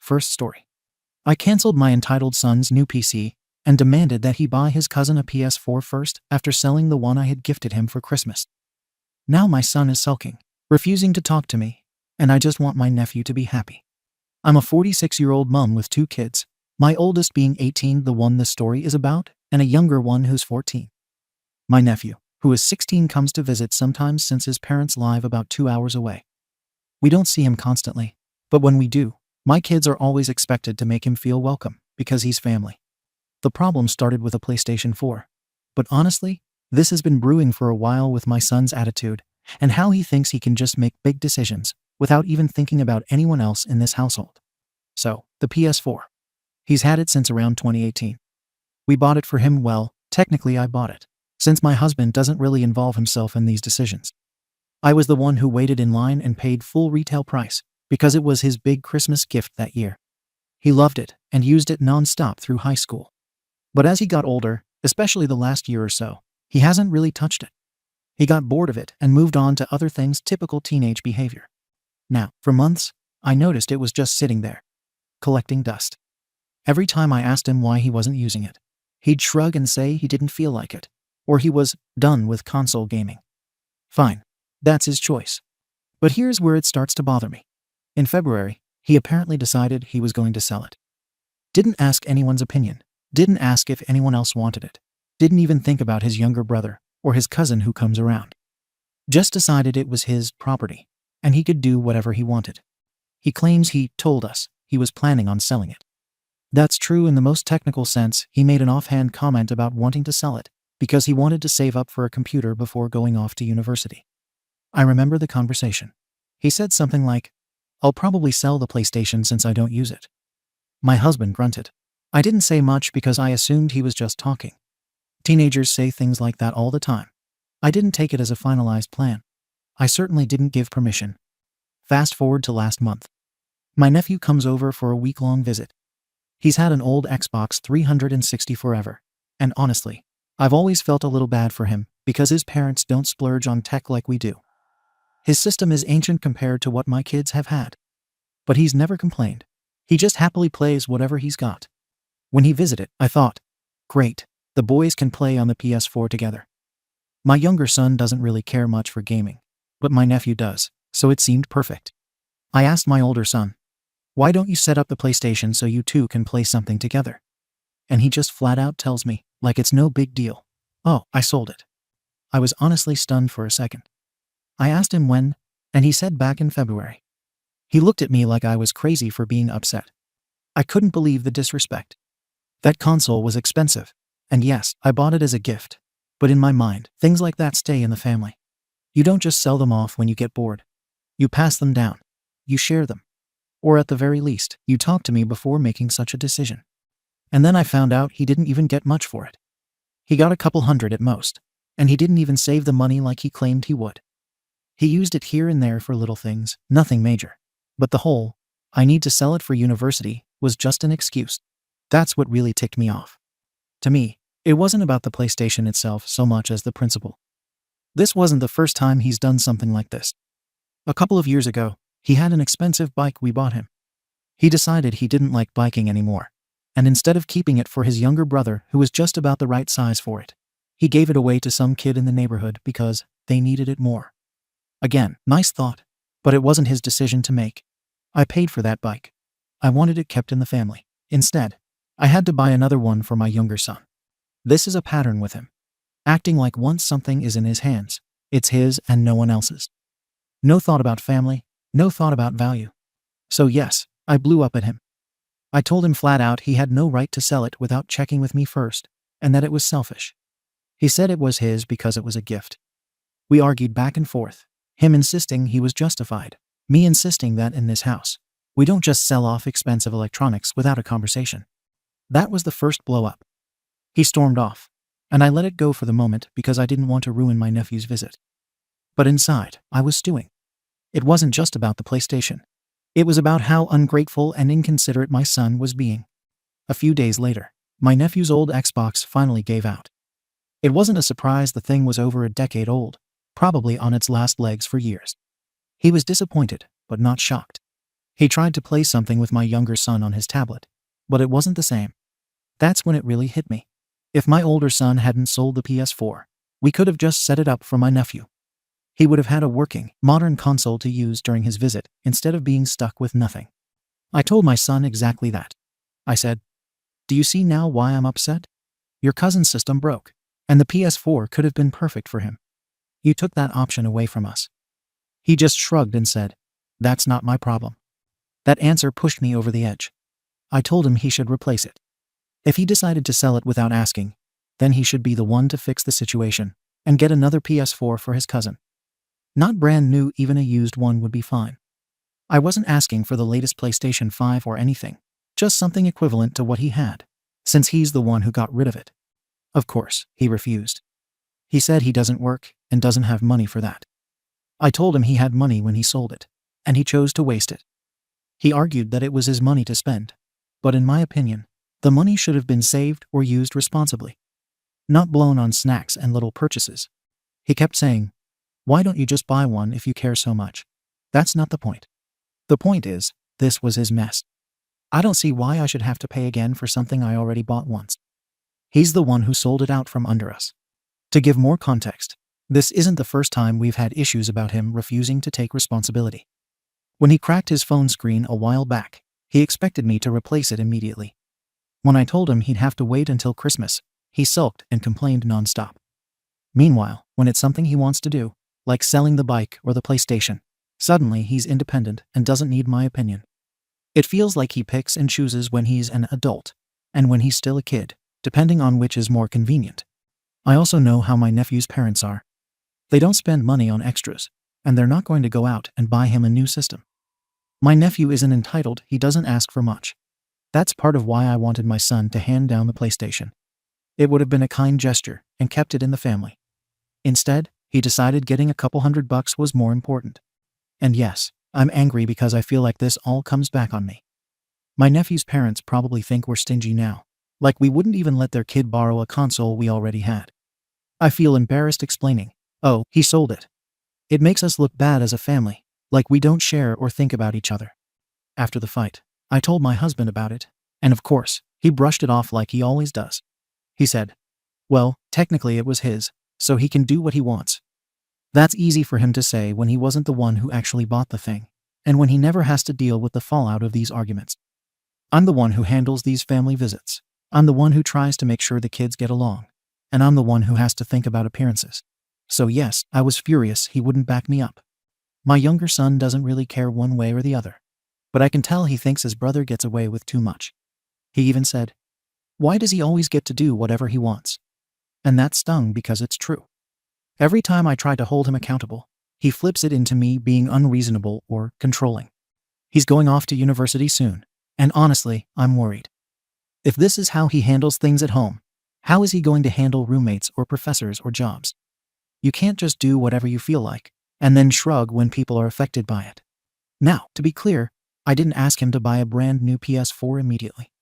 First story. I canceled my entitled son's new PC and demanded that he buy his cousin a PS4 first after selling the one I had gifted him for Christmas. Now my son is sulking, refusing to talk to me, and I just want my nephew to be happy. I'm a 46-year-old mom with 2 kids, my oldest being 18, the one this story is about, and a younger one who's 14. My nephew, who is 16, comes to visit sometimes since his parents live about 2 hours away. We don't see him constantly, but when we do, my kids are always expected to make him feel welcome because he's family. The problem started with a PlayStation 4. But honestly, this has been brewing for a while with my son's attitude and how he thinks he can just make big decisions without even thinking about anyone else in this household. So, the PS4. He's had it since around 2018. We bought it for him. Well, technically I bought it, since my husband doesn't really involve himself in these decisions. I was the one who waited in line and paid full retail price because it was his big Christmas gift that year. He loved it and used it non-stop through high school. But as he got older, especially the last year or so, he hasn't really touched it. He got bored of it and moved on to other things, typical teenage behavior. Now, for months, I noticed it was just sitting there, collecting dust. Every time I asked him why he wasn't using it, he'd shrug and say he didn't feel like it, or he was done with console gaming. Fine, that's his choice. But here's where it starts to bother me. In February, he apparently decided he was going to sell it. Didn't ask anyone's opinion, didn't ask if anyone else wanted it, didn't even think about his younger brother or his cousin who comes around. Just decided it was his property, and he could do whatever he wanted. He claims he told us he was planning on selling it. That's true in the most technical sense. He made an offhand comment about wanting to sell it because he wanted to save up for a computer before going off to university. I remember the conversation. He said something like, "I'll probably sell the PlayStation since I don't use it." My husband grunted. I didn't say much because I assumed he was just talking. Teenagers say things like that all the time. I didn't take it as a finalized plan. I certainly didn't give permission. Fast forward to last month. My nephew comes over for a week-long visit. He's had an old Xbox 360 forever, and honestly, I've always felt a little bad for him because his parents don't splurge on tech like we do. His system is ancient compared to what my kids have had. But he's never complained. He just happily plays whatever he's got. When he visited, I thought, great, the boys can play on the PS4 together. My younger son doesn't really care much for gaming, but my nephew does, so it seemed perfect. I asked my older son, "Why don't you set up the PlayStation so you two can play something together?" And he just flat out tells me, like it's no big deal, "Oh, I sold it." I was honestly stunned for a second. I asked him when, and he said back in February. He looked at me like I was crazy for being upset. I couldn't believe the disrespect. That console was expensive, and yes, I bought it as a gift, but in my mind, things like that stay in the family. You don't just sell them off when you get bored. You pass them down. You share them. Or at the very least, you talk to me before making such a decision. And then I found out he didn't even get much for it. He got a couple hundred at most, and he didn't even save the money like he claimed he would. He used it here and there for little things, nothing major. But the whole, "I need to sell it for university," was just an excuse. That's what really ticked me off. To me, it wasn't about the PlayStation itself so much as the principle. This wasn't the first time he's done something like this. A couple of years ago, he had an expensive bike we bought him. He decided he didn't like biking anymore, and instead of keeping it for his younger brother who was just about the right size for it, he gave it away to some kid in the neighborhood because they needed it more. Again, nice thought, but it wasn't his decision to make. I paid for that bike. I wanted it kept in the family. Instead, I had to buy another one for my younger son. This is a pattern with him. Acting like once something is in his hands, it's his and no one else's. No thought about family, no thought about value. So yes, I blew up at him. I told him flat out he had no right to sell it without checking with me first, and that it was selfish. He said it was his because it was a gift. We argued back and forth, him insisting he was justified, me insisting that in this house, we don't just sell off expensive electronics without a conversation. That was the first blow-up. He stormed off, and I let it go for the moment because I didn't want to ruin my nephew's visit. But inside, I was stewing. It wasn't just about the PlayStation. It was about how ungrateful and inconsiderate my son was being. A few days later, my nephew's old Xbox finally gave out. It wasn't a surprise. The thing was over a decade old, probably on its last legs for years. He was disappointed, but not shocked. He tried to play something with my younger son on his tablet, but it wasn't the same. That's when it really hit me. If my older son hadn't sold the PS4, we could have just set it up for my nephew. He would have had a working, modern console to use during his visit instead of being stuck with nothing. I told my son exactly that. I said, "Do you see now why I'm upset? Your cousin's system broke, and the PS4 could have been perfect for him. You took that option away from us." He just shrugged and said, "That's not my problem." That answer pushed me over the edge. I told him he should replace it. If he decided to sell it without asking, then he should be the one to fix the situation and get another PS4 for his cousin. Not brand new, even a used one would be fine. I wasn't asking for the latest PlayStation 5 or anything, just something equivalent to what he had, since he's the one who got rid of it. Of course, he refused. He said he doesn't work and doesn't have money for that. I told him he had money when he sold it, and he chose to waste it. He argued that it was his money to spend, but in my opinion, the money should have been saved or used responsibly, not blown on snacks and little purchases. He kept saying, "Why don't you just buy one if you care so much?" That's not the point. The point is, this was his mess. I don't see why I should have to pay again for something I already bought once. He's the one who sold it out from under us. To give more context, this isn't the first time we've had issues about him refusing to take responsibility. When he cracked his phone screen a while back, he expected me to replace it immediately. When I told him he'd have to wait until Christmas, he sulked and complained nonstop. Meanwhile, when it's something he wants to do, like selling the bike or the PlayStation, suddenly he's independent and doesn't need my opinion. It feels like he picks and chooses when he's an adult and when he's still a kid, depending on which is more convenient. I also know how my nephew's parents are. They don't spend money on extras, and they're not going to go out and buy him a new system. My nephew isn't entitled, he doesn't ask for much. That's part of why I wanted my son to hand down the PlayStation. It would have been a kind gesture and kept it in the family. Instead, he decided getting a couple $100 was more important. And yes, I'm angry because I feel like this all comes back on me. My nephew's parents probably think we're stingy now, like we wouldn't even let their kid borrow a console we already had. I feel embarrassed explaining, "Oh, he sold it." It makes us look bad as a family, like we don't share or think about each other. After the fight, I told my husband about it, and of course, he brushed it off like he always does. He said, "Well, technically it was his, so he can do what he wants." That's easy for him to say when he wasn't the one who actually bought the thing, and when he never has to deal with the fallout of these arguments. I'm the one who handles these family visits. I'm the one who tries to make sure the kids get along, and I'm the one who has to think about appearances. So yes, I was furious he wouldn't back me up. My younger son doesn't really care one way or the other, but I can tell he thinks his brother gets away with too much. He even said, "Why does he always get to do whatever he wants?" And that stung because it's true. Every time I try to hold him accountable, he flips it into me being unreasonable or controlling. He's going off to university soon, and honestly, I'm worried. If this is how he handles things at home, how is he going to handle roommates or professors or jobs? You can't just do whatever you feel like, and then shrug when people are affected by it. Now, to be clear, I didn't ask him to buy a brand new PS4 immediately.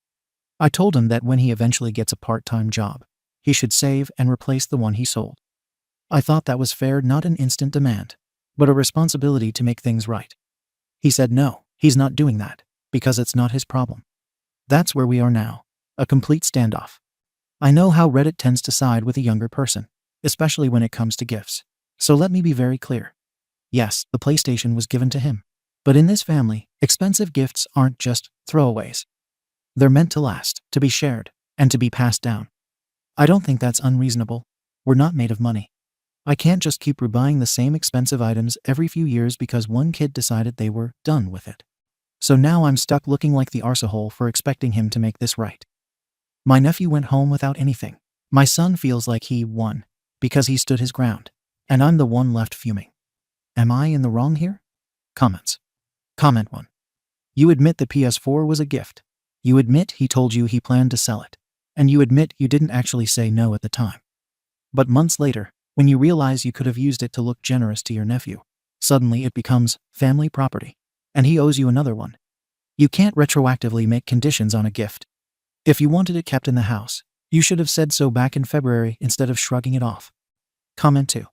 I told him that when he eventually gets a part-time job, he should save and replace the one he sold. I thought that was fair, not an instant demand, but a responsibility to make things right. He said no, he's not doing that, because it's not his problem. That's where we are now, a complete standoff. I know how Reddit tends to side with a younger person, especially when it comes to gifts. So let me be very clear. Yes, the PlayStation was given to him. But in this family, expensive gifts aren't just throwaways. They're meant to last, to be shared, and to be passed down. I don't think that's unreasonable. We're not made of money. I can't just keep rebuying the same expensive items every few years because one kid decided they were done with it. So now I'm stuck looking like the arsehole for expecting him to make this right. My nephew went home without anything. My son feels like he won, because he stood his ground, and I'm the one left fuming. Am I in the wrong here? Comments. Comment 1. You admit the PS4 was a gift. You admit he told you he planned to sell it. And you admit you didn't actually say no at the time. But months later, when you realize you could have used it to look generous to your nephew, suddenly it becomes family property, and he owes you another one. You can't retroactively make conditions on a gift. If you wanted it kept in the house, you should have said so back in February instead of shrugging it off. Comment 2.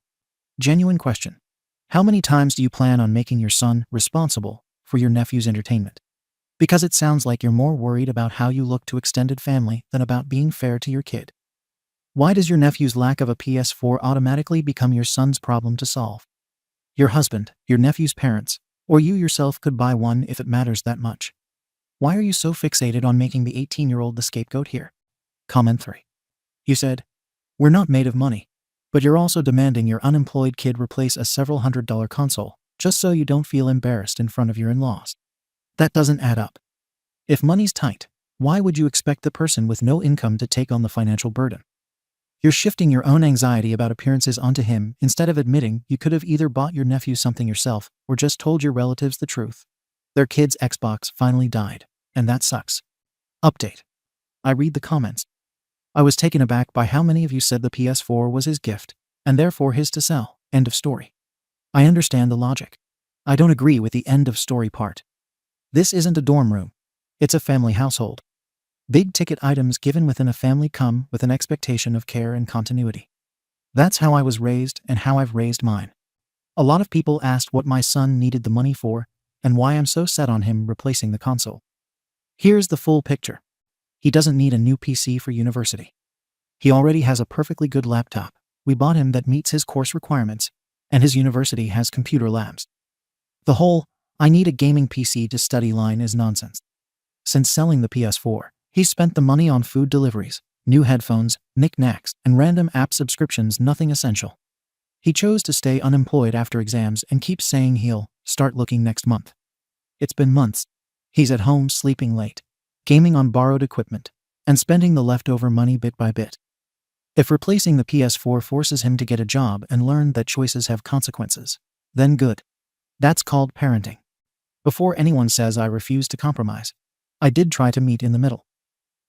Genuine question. How many times do you plan on making your son responsible for your nephew's entertainment. Because it sounds like you're more worried about how you look to extended family than about being fair to your kid. Why does your nephew's lack of a PS4 automatically become your son's problem to solve? Your husband, your nephew's parents, or you yourself could buy one if it matters that much. Why are you so fixated on making the 18-year-old the scapegoat here? Comment 3. You said, "We're not made of money, but you're also demanding your unemployed kid replace a several $100 console just so you don't feel embarrassed in front of your in-laws. That doesn't add up. If money's tight, why would you expect the person with no income to take on the financial burden? You're shifting your own anxiety about appearances onto him instead of admitting you could have either bought your nephew something yourself or just told your relatives the truth. Their kid's Xbox finally died, and that sucks. Update. I read the comments. I was taken aback by how many of you said the PS4 was his gift, and therefore his to sell. End of story. I understand the logic. I don't agree with the end of story part. This isn't a dorm room. It's a family household. Big-ticket items given within a family come with an expectation of care and continuity. That's how I was raised and how I've raised mine. A lot of people asked what my son needed the money for and why I'm so set on him replacing the console. Here's the full picture. He doesn't need a new PC for university. He already has a perfectly good laptop we bought him that meets his course requirements, and his university has computer labs. The whole, "I need a gaming PC to study" line is nonsense. Since selling the PS4, he's spent the money on food deliveries, new headphones, knickknacks, and random app subscriptions, nothing essential. He chose to stay unemployed after exams and keeps saying he'll start looking next month. It's been months. He's at home sleeping late, gaming on borrowed equipment, and spending the leftover money bit by bit. If replacing the PS4 forces him to get a job and learn that choices have consequences, then good. That's called parenting. Before anyone says I refuse to compromise, I did try to meet in the middle.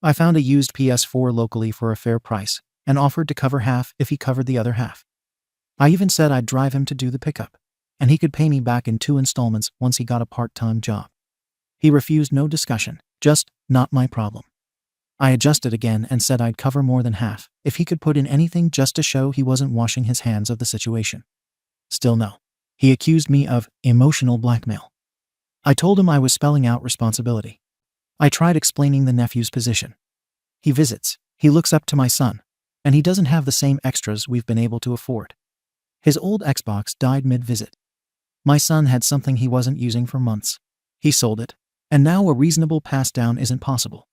I found a used PS4 locally for a fair price and offered to cover half if he covered the other half. I even said I'd drive him to do the pickup, and he could pay me back in 2 installments once he got a part-time job. He refused, no discussion, just, "Not my problem." I adjusted again and said I'd cover more than half if he could put in anything just to show he wasn't washing his hands of the situation. Still no. He accused me of emotional blackmail. I told him I was spelling out responsibility. I tried explaining the nephew's position. He visits, he looks up to my son, and he doesn't have the same extras we've been able to afford. His old Xbox died mid-visit. My son had something he wasn't using for months. He sold it, and now a reasonable pass-down isn't possible.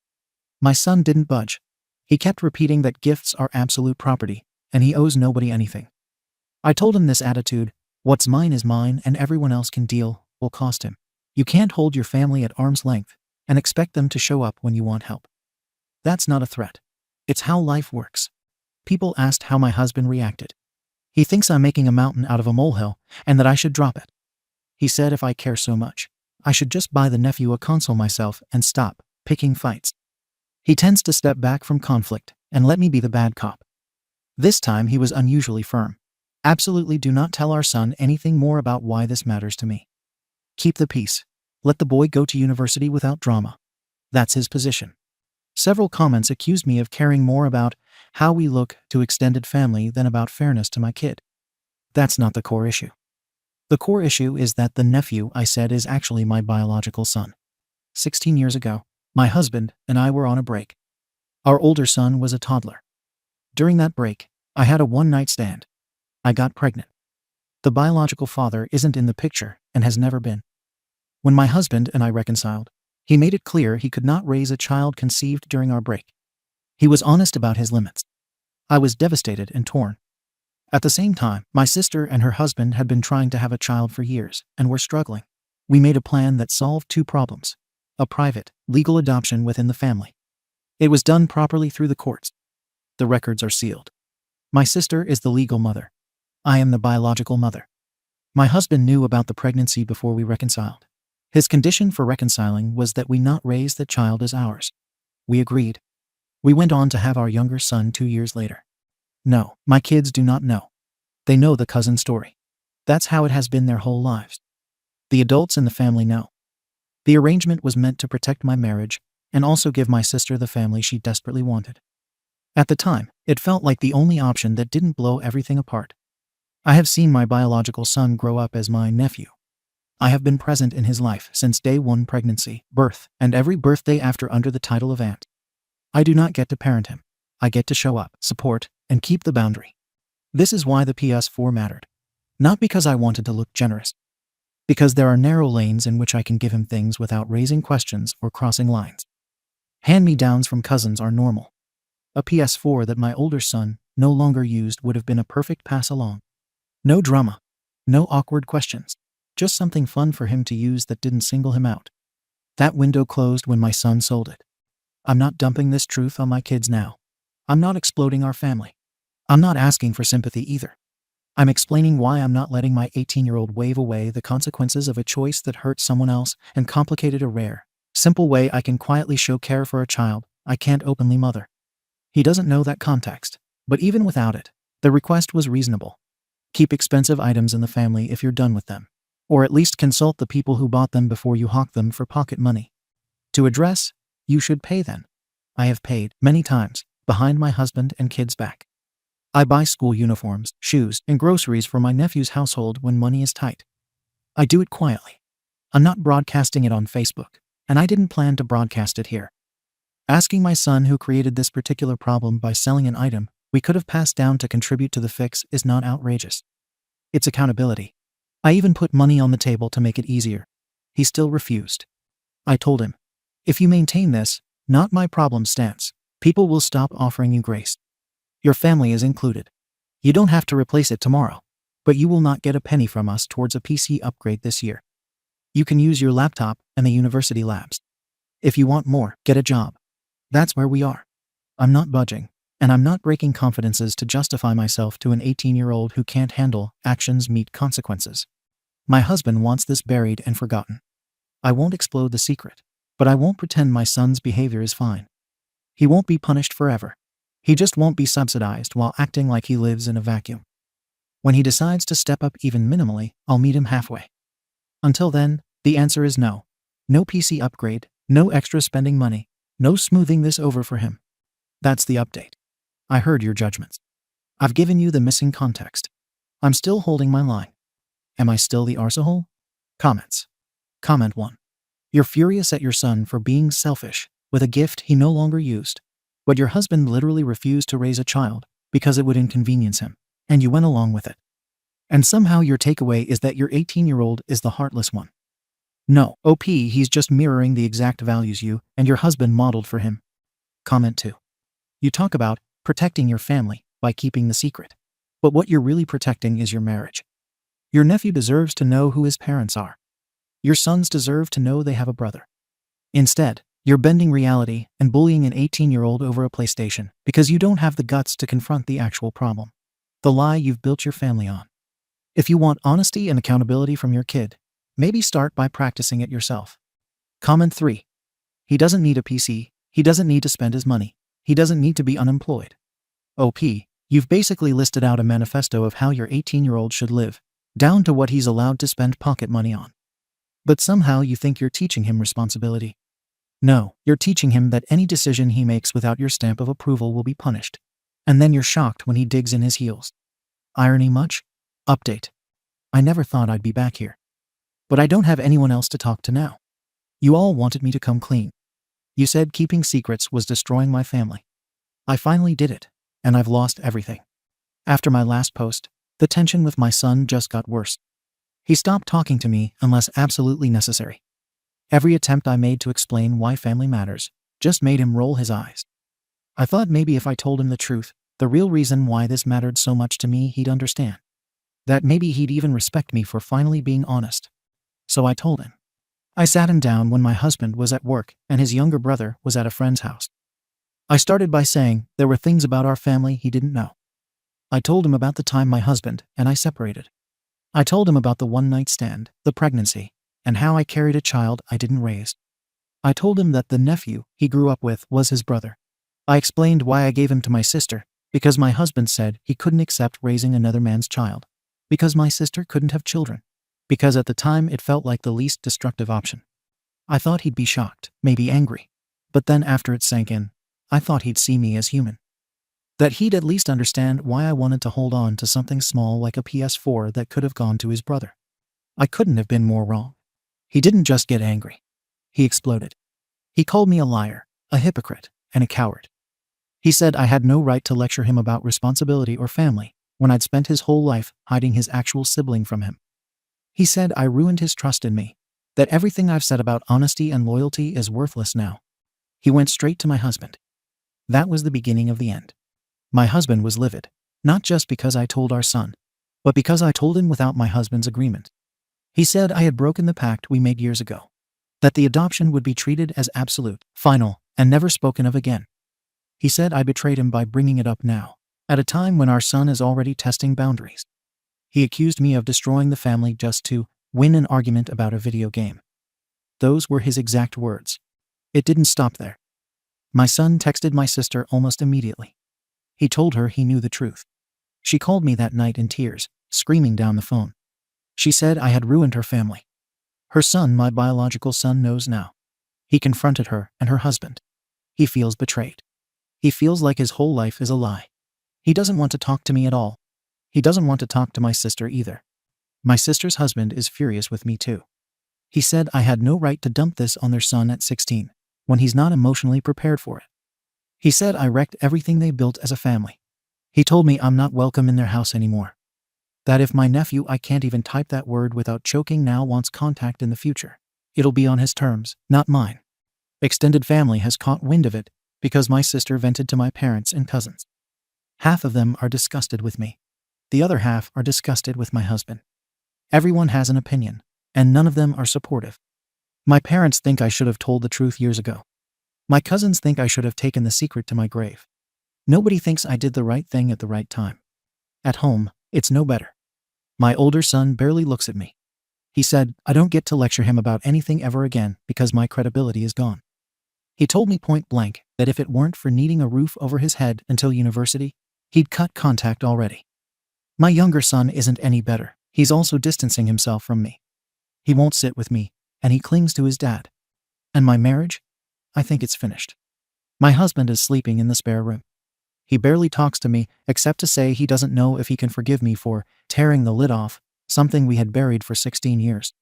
My son didn't budge. He kept repeating that gifts are absolute property, and he owes nobody anything. I told him this attitude, "What's mine is mine and everyone else can deal," will cost him. You can't hold your family at arm's length and expect them to show up when you want help. That's not a threat. It's how life works. People asked how my husband reacted. He thinks I'm making a mountain out of a molehill and that I should drop it. He said if I care so much, I should just buy the nephew a console myself and stop picking fights. He tends to step back from conflict and let me be the bad cop. This time he was unusually firm. Absolutely do not tell our son anything more about why this matters to me. Keep the peace. Let the boy go to university without drama. That's his position. Several comments accused me of caring more about how we look to extended family than about fairness to my kid. That's not the core issue. The core issue is that the nephew I said is actually my biological son. 16 years ago, my husband and I were on a break. Our older son was a toddler. During that break, I had a one-night stand. I got pregnant. The biological father isn't in the picture and has never been. When my husband and I reconciled, he made it clear he could not raise a child conceived during our break. He was honest about his limits. I was devastated and torn. At the same time, my sister and her husband had been trying to have a child for years and were struggling. We made a plan that solved 2 problems. A private, legal adoption within the family. It was done properly through the courts. The records are sealed. My sister is the legal mother. I am the biological mother. My husband knew about the pregnancy before we reconciled. His condition for reconciling was that we not raise the child as ours. We agreed. We went on to have our younger son 2 years later. No, my kids do not know. They know the cousin story. That's how it has been their whole lives. The adults in the family know. The arrangement was meant to protect my marriage and also give my sister the family she desperately wanted. At the time, it felt like the only option that didn't blow everything apart. I have seen my biological son grow up as my nephew. I have been present in his life since day one, pregnancy, birth, and every birthday after, under the title of aunt. I do not get to parent him. I get to show up, support, and keep the boundary. This is why the PS4 mattered. Not because I wanted to look generous. Because there are narrow lanes in which I can give him things without raising questions or crossing lines. Hand-me-downs from cousins are normal. A PS4 that my older son no longer used would have been a perfect pass-along. No drama. No awkward questions. Just something fun for him to use that didn't single him out. That window closed when my son sold it. I'm not dumping this truth on my kids now. I'm not exploding our family. I'm not asking for sympathy either. I'm explaining why I'm not letting my 18-year-old wave away the consequences of a choice that hurt someone else and complicated a rare, simple way I can quietly show care for a child I can't openly mother. He doesn't know that context, but even without it, the request was reasonable. Keep expensive items in the family if you're done with them. Or at least consult the people who bought them before you hawk them for pocket money. To address, you should pay then. I have paid, many times, behind my husband and kids' back. I buy school uniforms, shoes, and groceries for my nephew's household when money is tight. I do it quietly. I'm not broadcasting it on Facebook, and I didn't plan to broadcast it here. Asking my son who created this particular problem by selling an item we could have passed down to contribute to the fix is not outrageous. It's accountability. I even put money on the table to make it easier. He still refused. I told him, if you maintain this, not my problem stance, people will stop offering you grace. Your family is included. You don't have to replace it tomorrow, but you will not get a penny from us towards a PC upgrade this year. You can use your laptop and the university labs. If you want more, get a job. That's where we are. I'm not budging, and I'm not breaking confidences to justify myself to an 18-year-old who can't handle actions meet consequences. My husband wants this buried and forgotten. I won't explode the secret, but I won't pretend my son's behavior is fine. He won't be punished forever. He just won't be subsidized while acting like he lives in a vacuum. When he decides to step up even minimally, I'll meet him halfway. Until then, the answer is no. No PC upgrade, no extra spending money, no smoothing this over for him. That's the update. I heard your judgments. I've given you the missing context. I'm still holding my line. Am I still the arsehole? Comments. Comment 1. You're furious at your son for being selfish with a gift he no longer used. But your husband literally refused to raise a child because it would inconvenience him, and you went along with it. And somehow your takeaway is that your 18-year-old is the heartless one. No, OP, he's just mirroring the exact values you and your husband modeled for him. Comment 2. You talk about protecting your family by keeping the secret. But what you're really protecting is your marriage. Your nephew deserves to know who his parents are. Your sons deserve to know they have a brother. Instead, you're bending reality and bullying an 18-year-old over a PlayStation because you don't have the guts to confront the actual problem. The lie you've built your family on. If you want honesty and accountability from your kid, maybe start by practicing it yourself. Comment 3. He doesn't need a PC. He doesn't need to spend his money. He doesn't need to be unemployed. OP, you've basically listed out a manifesto of how your 18-year-old should live, down to what he's allowed to spend pocket money on. But somehow you think you're teaching him responsibility. No, you're teaching him that any decision he makes without your stamp of approval will be punished. And then you're shocked when he digs in his heels. Irony much? Update. I never thought I'd be back here. But I don't have anyone else to talk to now. You all wanted me to come clean. You said keeping secrets was destroying my family. I finally did it, and I've lost everything. After my last post, the tension with my son just got worse. He stopped talking to me unless absolutely necessary. Every attempt I made to explain why family matters just made him roll his eyes. I thought maybe if I told him the truth, the real reason why this mattered so much to me, he'd understand. That maybe he'd even respect me for finally being honest. So I told him. I sat him down when my husband was at work and his younger brother was at a friend's house. I started by saying there were things about our family he didn't know. I told him about the time my husband and I separated. I told him about the one-night stand, the pregnancy, and how I carried a child I didn't raise. I told him that the nephew he grew up with was his brother. I explained why I gave him to my sister, because my husband said he couldn't accept raising another man's child, because my sister couldn't have children, because at the time it felt like the least destructive option. I thought he'd be shocked, maybe angry, but then after it sank in, I thought he'd see me as human. That he'd at least understand why I wanted to hold on to something small like a PS4 that could have gone to his brother. I couldn't have been more wrong. He didn't just get angry. He exploded. He called me a liar, a hypocrite, and a coward. He said I had no right to lecture him about responsibility or family when I'd spent his whole life hiding his actual sibling from him. He said I ruined his trust in me, that everything I've said about honesty and loyalty is worthless now. He went straight to my husband. That was the beginning of the end. My husband was livid, not just because I told our son, but because I told him without my husband's agreement. He said I had broken the pact we made years ago, that the adoption would be treated as absolute, final, and never spoken of again. He said I betrayed him by bringing it up now, at a time when our son is already testing boundaries. He accused me of destroying the family just to win an argument about a video game. Those were his exact words. It didn't stop there. My son texted my sister almost immediately. He told her he knew the truth. She called me that night in tears, screaming down the phone. She said I had ruined her family. Her son, my biological son, knows now. He confronted her and her husband. He feels betrayed. He feels like his whole life is a lie. He doesn't want to talk to me at all. He doesn't want to talk to my sister either. My sister's husband is furious with me too. He said I had no right to dump this on their son at 16, when he's not emotionally prepared for it. He said I wrecked everything they built as a family. He told me I'm not welcome in their house anymore. That if my nephew, I can't even type that word without choking now, wants contact in the future, it'll be on his terms, not mine. Extended family has caught wind of it because my sister vented to my parents and cousins. Half of them are disgusted with me. The other half are disgusted with my husband. Everyone has an opinion, and none of them are supportive. My parents think I should have told the truth years ago. My cousins think I should have taken the secret to my grave. Nobody thinks I did the right thing at the right time. At home, it's no better. My older son barely looks at me. He said I don't get to lecture him about anything ever again because my credibility is gone. He told me point blank that if it weren't for needing a roof over his head until university, he'd cut contact already. My younger son isn't any better. He's also distancing himself from me. He won't sit with me, and he clings to his dad. And my marriage? I think it's finished. My husband is sleeping in the spare room. He barely talks to me except to say he doesn't know if he can forgive me for tearing the lid off, something we had buried for 16 years.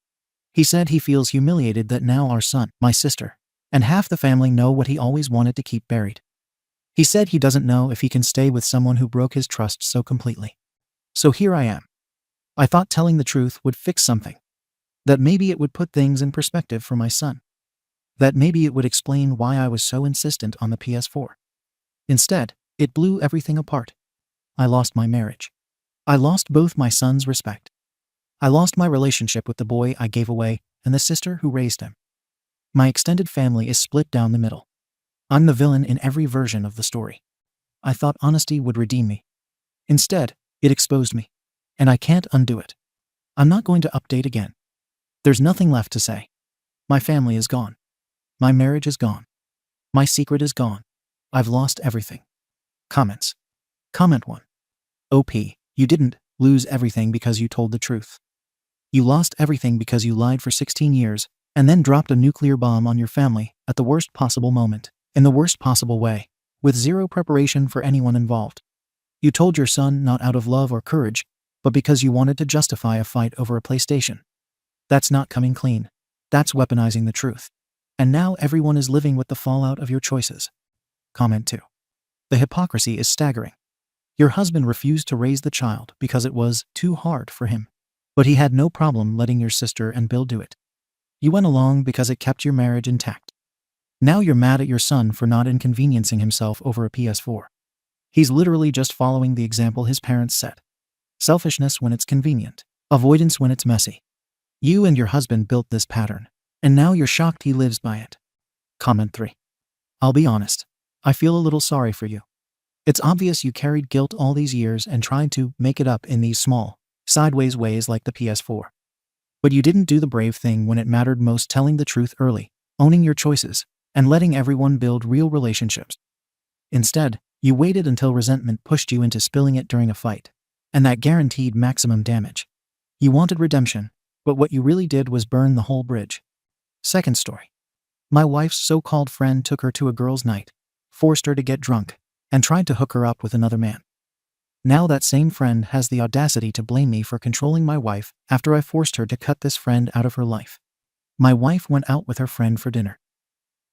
He said he feels humiliated that now our son, my sister, and half the family know what he always wanted to keep buried. He said he doesn't know if he can stay with someone who broke his trust so completely. So here I am. I thought telling the truth would fix something. That maybe it would put things in perspective for my son. That maybe it would explain why I was so insistent on the PS4. Instead, it blew everything apart. I lost my marriage. I lost both my son's respect. I lost my relationship with the boy I gave away and the sister who raised him. My extended family is split down the middle. I'm the villain in every version of the story. I thought honesty would redeem me. Instead, it exposed me. And I can't undo it. I'm not going to update again. There's nothing left to say. My family is gone. My marriage is gone. My secret is gone. I've lost everything. Comments. Comment 1. OP, you didn't lose everything because you told the truth. You lost everything because you lied for 16 years and then dropped a nuclear bomb on your family at the worst possible moment, in the worst possible way, with zero preparation for anyone involved. You told your son not out of love or courage, but because you wanted to justify a fight over a PlayStation. That's not coming clean. That's weaponizing the truth. And now everyone is living with the fallout of your choices. Comment 2. The hypocrisy is staggering. Your husband refused to raise the child because it was too hard for him. But he had no problem letting your sister and Bill do it. You went along because it kept your marriage intact. Now you're mad at your son for not inconveniencing himself over a PS4. He's literally just following the example his parents set. Selfishness when it's convenient. Avoidance when it's messy. You and your husband built this pattern, and now you're shocked he lives by it. Comment 3. I'll be honest. I feel a little sorry for you. It's obvious you carried guilt all these years and tried to make it up in these small, sideways ways like the PS4. But you didn't do the brave thing when it mattered most, telling the truth early, owning your choices, and letting everyone build real relationships. Instead, you waited until resentment pushed you into spilling it during a fight, and that guaranteed maximum damage. You wanted redemption, but what you really did was burn the whole bridge. Second story. My wife's so-called friend took her to a girls' night, forced her to get drunk, and tried to hook her up with another man. Now that same friend has the audacity to blame me for controlling my wife after I forced her to cut this friend out of her life. My wife went out with her friend for dinner.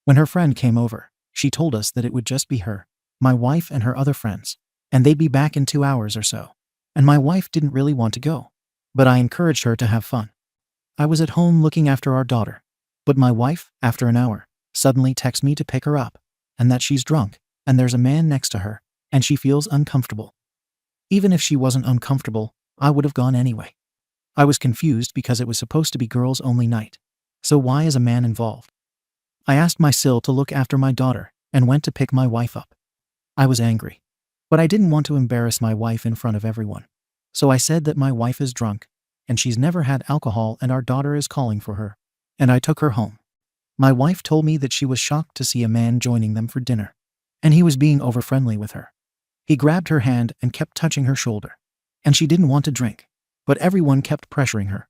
When her friend came over, she told us that it would just be her, my wife, and her other friends, and they'd be back in 2 hours or so. And my wife didn't really want to go, but I encouraged her to have fun. I was at home looking after our daughter, but my wife, after an hour, suddenly texts me to pick her up, and that she's drunk, and there's a man next to her, and she feels uncomfortable. Even if she wasn't uncomfortable, I would have gone anyway. I was confused because it was supposed to be girls only night. So why is a man involved? I asked my Sil to look after my daughter and went to pick my wife up. I was angry, but I didn't want to embarrass my wife in front of everyone. So I said that my wife is drunk and she's never had alcohol and our daughter is calling for her. And I took her home. My wife told me that she was shocked to see a man joining them for dinner, and he was being over-friendly with her. He grabbed her hand and kept touching her shoulder, and she didn't want to drink, but everyone kept pressuring her.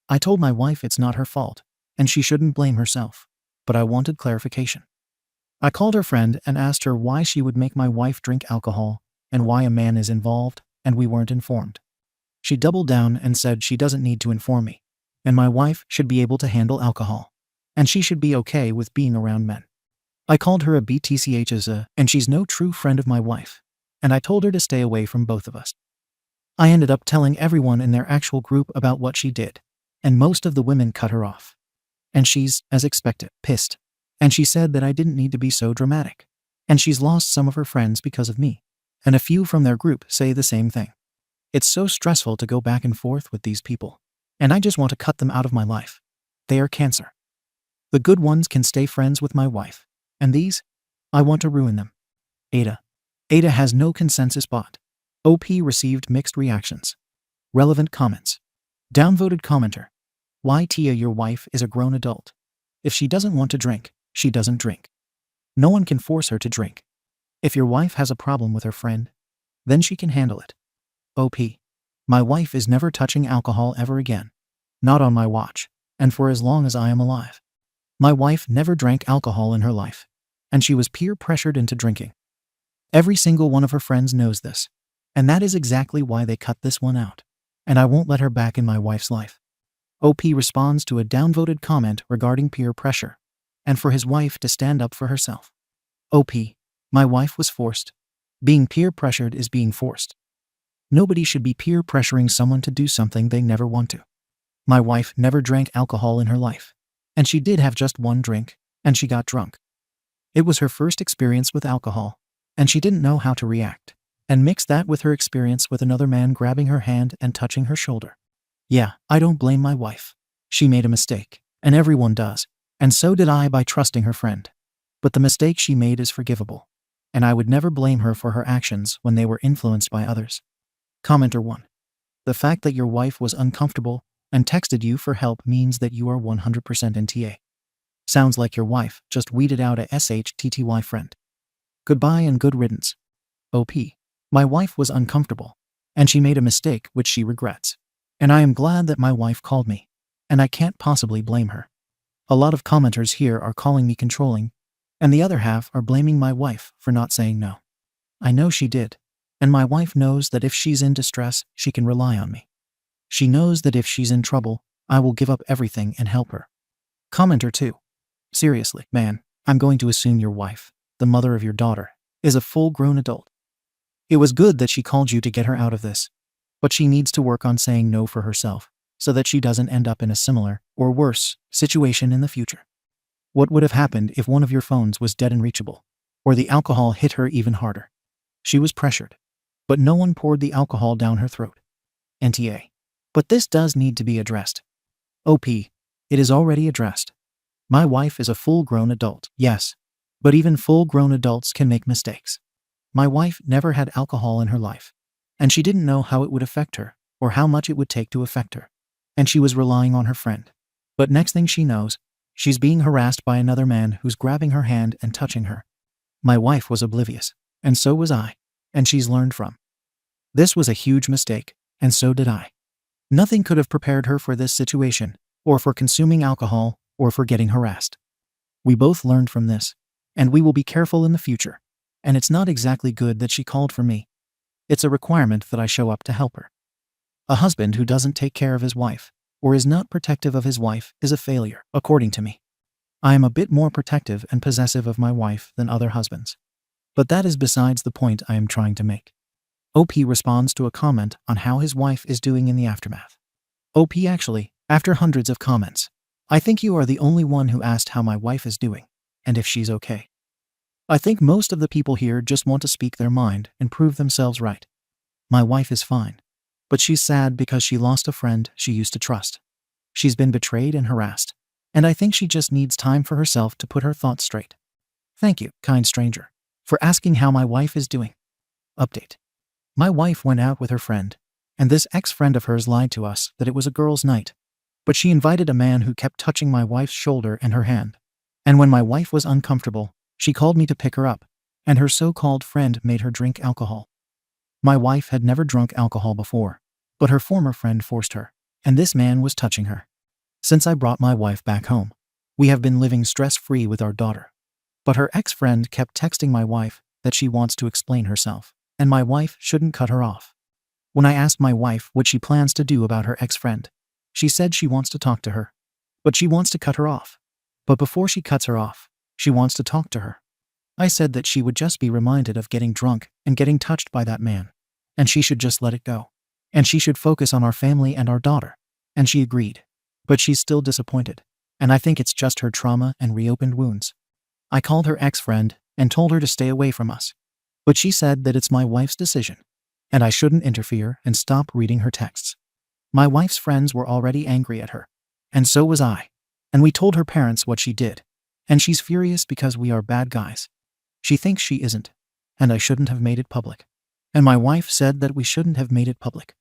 I told my wife it's not her fault, and she shouldn't blame herself, but I wanted clarification. I called her friend and asked her why she would make my wife drink alcohol and why a man is involved, and we weren't informed. She doubled down and said she doesn't need to inform me, and my wife should be able to handle alcohol, and she should be okay with being around men. I called her a BTCH and she's no true friend of my wife, and I told her to stay away from both of us. I ended up telling everyone in their actual group about what she did, and most of the women cut her off. And she's, as expected, pissed. And she said that I didn't need to be so dramatic. And she's lost some of her friends because of me. And a few from their group say the same thing. It's so stressful to go back and forth with these people. And I just want to cut them out of my life. They are cancer. The good ones can stay friends with my wife. And these? I want to ruin them. AITA. AITA has no consensus bot. OP received mixed reactions. Relevant comments. Downvoted commenter. Why Tia, your wife is a grown adult. If she doesn't want to drink, she doesn't drink. No one can force her to drink. If your wife has a problem with her friend, then she can handle it. OP. My wife is never touching alcohol ever again. Not on my watch, and for as long as I am alive. My wife never drank alcohol in her life, and she was peer pressured into drinking. Every single one of her friends knows this, and that is exactly why they cut this one out, and I won't let her back in my wife's life. OP responds to a downvoted comment regarding peer pressure, and for his wife to stand up for herself. OP. My wife was forced. Being peer pressured is being forced. Nobody should be peer pressuring someone to do something they never want to. My wife never drank alcohol in her life, and she did have just one drink, and she got drunk. It was her first experience with alcohol, and she didn't know how to react, and mix that with her experience with another man grabbing her hand and touching her shoulder. Yeah, I don't blame my wife. She made a mistake, and everyone does, and so did I by trusting her friend. But the mistake she made is forgivable, and I would never blame her for her actions when they were influenced by others. Commenter 1. The fact that your wife was uncomfortable and texted you for help means that you are 100% NTA. Sounds like your wife just weeded out a SHTTY friend. Goodbye and good riddance. OP. My wife was uncomfortable, and she made a mistake which she regrets. And I am glad that my wife called me, and I can't possibly blame her. A lot of commenters here are calling me controlling, and the other half are blaming my wife for not saying no. I know she did, and my wife knows that if she's in distress, she can rely on me. She knows that if she's in trouble, I will give up everything and help her. Commenter 2. Seriously, man, I'm going to assume your wife, the mother of your daughter, is a full-grown adult. It was good that she called you to get her out of this, but she needs to work on saying no for herself, so that she doesn't end up in a similar, or worse, situation in the future. What would have happened if one of your phones was dead and reachable, or the alcohol hit her even harder? She was pressured, but no one poured the alcohol down her throat. NTA. But this does need to be addressed. OP. It is already addressed. My wife is a full-grown adult, yes, but even full-grown adults can make mistakes. My wife never had alcohol in her life, and she didn't know how it would affect her, or how much it would take to affect her, and she was relying on her friend. But next thing she knows, she's being harassed by another man who's grabbing her hand and touching her. My wife was oblivious, and so was I, and she's learned from. This was a huge mistake, and so did I. Nothing could have prepared her for this situation, or for consuming alcohol, or for getting harassed. We both learned from this, and we will be careful in the future, and it's not exactly good that she called for me. It's a requirement that I show up to help her. A husband who doesn't take care of his wife, or is not protective of his wife, is a failure, according to me. I am a bit more protective and possessive of my wife than other husbands. But that is besides the point I am trying to make. OP responds to a comment on how his wife is doing in the aftermath. OP actually, after hundreds of comments, I think you are the only one who asked how my wife is doing, and if she's okay. I think most of the people here just want to speak their mind and prove themselves right. My wife is fine. But she's sad because she lost a friend she used to trust. She's been betrayed and harassed, and I think she just needs time for herself to put her thoughts straight. Thank you, kind stranger, for asking how my wife is doing. Update. My wife went out with her friend, and this ex-friend of hers lied to us that it was a girls' night. But she invited a man who kept touching my wife's shoulder and her hand. And when my wife was uncomfortable, she called me to pick her up, and her so-called friend made her drink alcohol. My wife had never drunk alcohol before, but her former friend forced her, and this man was touching her. Since I brought my wife back home, we have been living stress-free with our daughter. But her ex-friend kept texting my wife that she wants to explain herself, and my wife shouldn't cut her off. When I asked my wife what she plans to do about her ex-friend, she said she wants to talk to her, but she wants to cut her off. But before she cuts her off, she wants to talk to her. I said that she would just be reminded of getting drunk and getting touched by that man, and she should just let it go. And she should focus on our family and our daughter. And she agreed. But she's still disappointed, and I think it's just her trauma and reopened wounds. I called her ex-friend and told her to stay away from us. But she said that it's my wife's decision, and I shouldn't interfere and stop reading her texts. My wife's friends were already angry at her, and so was I. And we told her parents what she did, and she's furious because we are bad guys. She thinks she isn't, and I shouldn't have made it public. And my wife said that we shouldn't have made it public.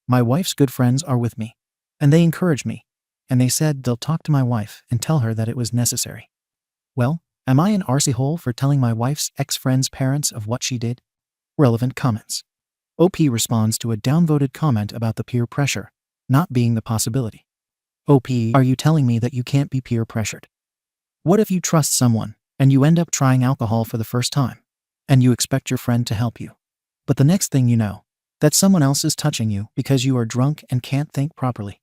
My wife's good friends are with me, and they encourage me, and they said they'll talk to my wife and tell her that it was necessary. Well, am I an arsehole for telling my wife's ex-friend's parents of what she did? Relevant comments. OP responds to a downvoted comment about the peer pressure not being the possibility. OP, are you telling me that you can't be peer pressured? What if you trust someone and you end up trying alcohol for the first time, and you expect your friend to help you? But the next thing you know, that someone else is touching you because you are drunk and can't think properly.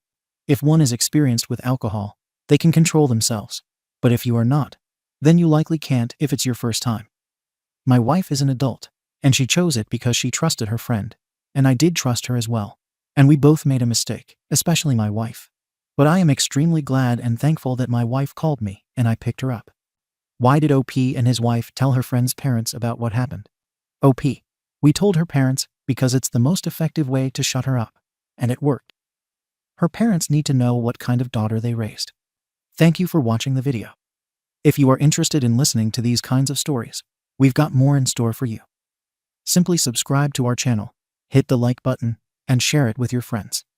If one is experienced with alcohol, they can control themselves. But if you are not, then you likely can't if it's your first time. My wife is an adult, and she chose it because she trusted her friend, and I did trust her as well. And we both made a mistake, especially my wife. But I am extremely glad and thankful that my wife called me and I picked her up. Why did OP and his wife tell her friend's parents about what happened? OP, we told her parents because it's the most effective way to shut her up, and it worked. Her parents need to know what kind of daughter they raised. Thank you for watching the video. If you are interested in listening to these kinds of stories, we've got more in store for you. Simply subscribe to our channel, hit the like button, and share it with your friends.